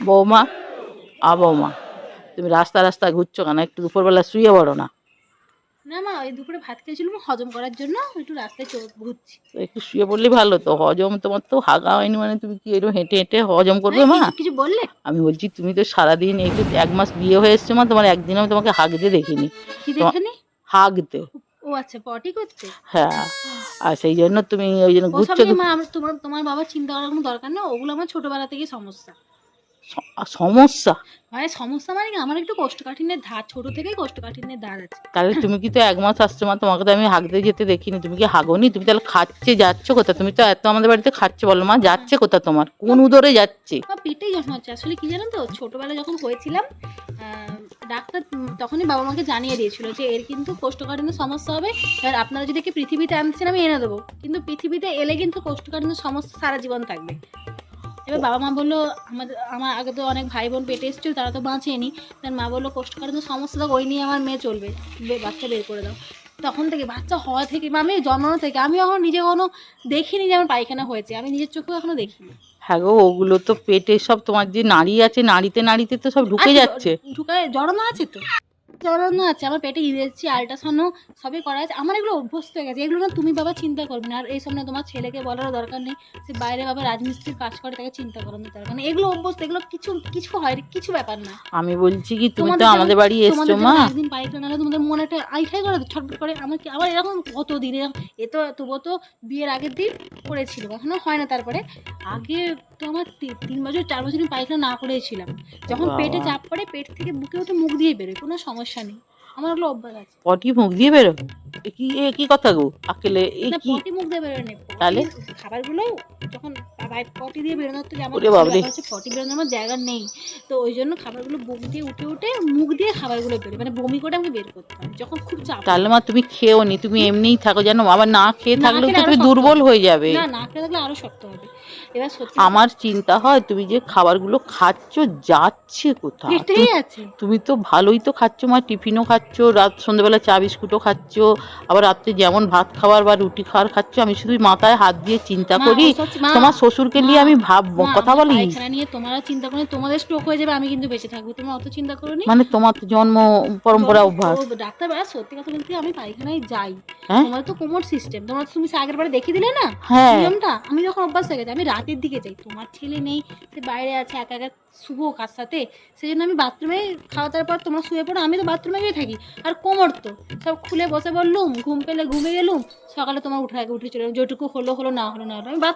বৌমা, বৌমা, তুমি রাস্তা রাস্তায় ঘুরছো কেন? একটু দুপুরবেলা শুয়ে পড়ো না। না মা, ওই দুপুরে ভাত খেয়েছিলাম হজম করার জন্য একটু রাস্তায় ঘুরছি। একটু শুয়ে পড়লে ভালো তো। হজম তোমার তো হাগা হয়নি, মানে তুমি কি এরকম হেঁটে হেঁটে হজম করবে মা? কিছু বললে? আমি বলছি তুমি তো সারাদিন একটু 1 মাস বিয়ে হয়ে এসছো মা, তোমার একদিন আমি তোমাকে হাগতে দেখিনি। কি দেখিনি? হাগতে। ও আচ্ছা, পটি করতে। হ্যাঁ, আর সেই জন্য তুমি ওই জন্য ওসব ঘুরছো। নিয়ে মা তোমার বাবা চিন্তা করার কোনো দরকার নেই, ওগুলো আমার ছোটবেলা থেকেই সমস্যা। সমস্যা? মানে সমস্যা মানে কি, আমার একটু কোষ্ঠকাঠিন্যের ধার, ছোট থেকেই কোষ্ঠকাঠিন্যের ধার আছে। তাহলে তুমি কি তো 1 মাস আসছো মা, তোমাকে তো আমি হাগতে যেতে দেখিনি। তুমি কি হাগোনি? তুমি তাহলে খাচ্ছে যাচ্ছ কোথা? তুমি তো এত আমাদের বাড়িতে খাচ্ছে, বলো মা, যাচ্ছে কোথা তোমার? কোন উদরে যাচ্ছে? আমার পেটেই যখন হচ্ছে, আসলে কি জানেন তো, ছোটবেলায় যখন হয়েছিলাম ডাক্তার তখনই বাবা মাকে জানিয়ে দিয়েছিল যে এর কিন্তু কোষ্ঠকাঠিন্যের সমস্যা হবে, এবার আপনারা যদি কি পৃথিবীতে আনছেন আমি এনে দেবো, কিন্তু পৃথিবীতে এলে কিন্তু কোষ্ঠকাঠিন্যের সমস্যা সারা জীবন থাকবে। এবার বাবা মা বললো, আমার আগে তো অনেক ভাই বোন পেটে এসেছিল, তারা তো বাঁচেনি। তার মা বললো কোষ্ঠকাঠিন্য সমস্যা, ওই নিয়ে আমার মেয়ে চলবে, বাচ্চা বের করে দাও। তখন থেকে বাচ্চা হওয়া থেকে বা আমি জন্মানো থেকে আমি এখন নিজে কোনো দেখিনি যে আমার পায়খানা হয়েছে, আমি নিজের চোখেও এখনো দেখিনি। হ্যাঁ গো, ওগুলো তো পেটে সব তোমার যে নাড়ি আছে, নাড়িতে নাড়িতে তো সব ঢুকে যাচ্ছে। ঢুকায় জড়ানো আছে তো, জড়ানো আছে আমার পেটে, ইরেছি আল্ট্রাসাউন্ডও সবই করা আছে। আমার এগুলো অভ্যস্ত হয়ে গেছে, এগুলো না তুমি বাবা চিন্তা করবে না। আর এই সামনে তোমার ছেলেকে বলারও দরকার নেই, সে বাইরে বাবা রাজমিস্ত্রির কাজ করে, তাকে চিন্তা করানোর দরকার নেই। এগুলো অভ্যস্ত, এগুলো কিছু কিছু হয়, কিছু ব্যাপার না। আমি বলছি কি, তুমি তো আমাদের বাড়ি এসছো মা। একদিন পায়খানা নাহলে তোমাদের মনে একটা আইঠাই করে ছটফট করে। আমার কি আবার এরকম কত দিন এরকম, তবুও তো বিয়ের আগের দিন করেছিল, এখনো হয় না। তারপরে আগে তো আমার 3 বছর 4 বছর পায়খানা না করেছিলাম। যখন পেটে চাপ পড়ে, পেট থেকে বুকে উঠে মুখ দিয়ে বেরোয়, কোনো সমস্যা নেই, আমার ওগুলো অভ্যাস আছে। পটি মুখ দিয়ে বেরো? কি কথা গো আকেলে? এই কি পটি মুখ দিয়ে বেরোয় না, তাহলে খাবারগুলো যখন পটি দিয়ে বেরোনোর তো যেমন হচ্ছে, পটি বেরোনোর আমার জায়গা নেই, তো ওই জন্য খাবারগুলো বুক দিয়ে উঠে উঠে মুখ দিয়ে খাবারগুলো বেরোয়, মানে বমি করে আমাকে বের করতে হয় যখন খুব চাপ। তাহলে মা তুমি খেও নি, তুমি এমনিই থাকো জানো, আবার না খেয়ে থাকলেও তো তুমি দুর্বল হয়ে যাবে। না খেয়ে থাকলে আরো শক্ত হবে। এবার সত্যি আমার চিন্তা হয় তুমি যে খাবারগুলো খাচ্ছ যাচ্ছে কোথায়? এটাই আছে। তুমি তো ভালোই তো খাচ্ছ মা, টিফিনও খাচ্ছ, রাত সন্ধ্যাবেলা চা বিস্কুটও খাচ্ছ, আবার রাত্রে যেমন ভাত খাওয়ার বা রুটি খাওয়ার খাচ্ছ। আমি শুধু মাথায় হাত দিয়ে চিন্তা করি, তোমার শ্বশুরকে নিয়ে আমি কথা বলি। পায়খানা নিয়ে তোমরা চিন্তা করো, তোমাদের স্ট্রোক হয়ে যাবে, আমি কিন্তু বেঁচে থাকবো, তোমরা অত চিন্তা করো নি। মানে তোমার তো জন্ম পরম্পরা অভ্যাস। ডাক্তার ভাই সত্যি কথা বলতে আমি পায়খানায় যাই, তোমার তো কোমর সিস্টেম, তুমি আগের বারে দেখিয়ে দিলে না নিয়মটা। আমি যখন অভ্যাস হয়ে গেছে, আমি রাতের দিকে যাই, তোমার ছেলে নেই, সে বাইরে আছে একা একা, শুভ কার সাথে, সেই জন্য আমি বাথরুমে খাওয়া দাওয়ার পর তোমরা শুয়ে পড়ো, আমি তো বাথরুমে গিয়ে থাকি। আর কোমর তো সব খুলে বসে বললুম, ঘুম পেলে ঘুমে গেলুম, সকালে তোমার উঠে চলে যেটুকু হলো না হলো, আমি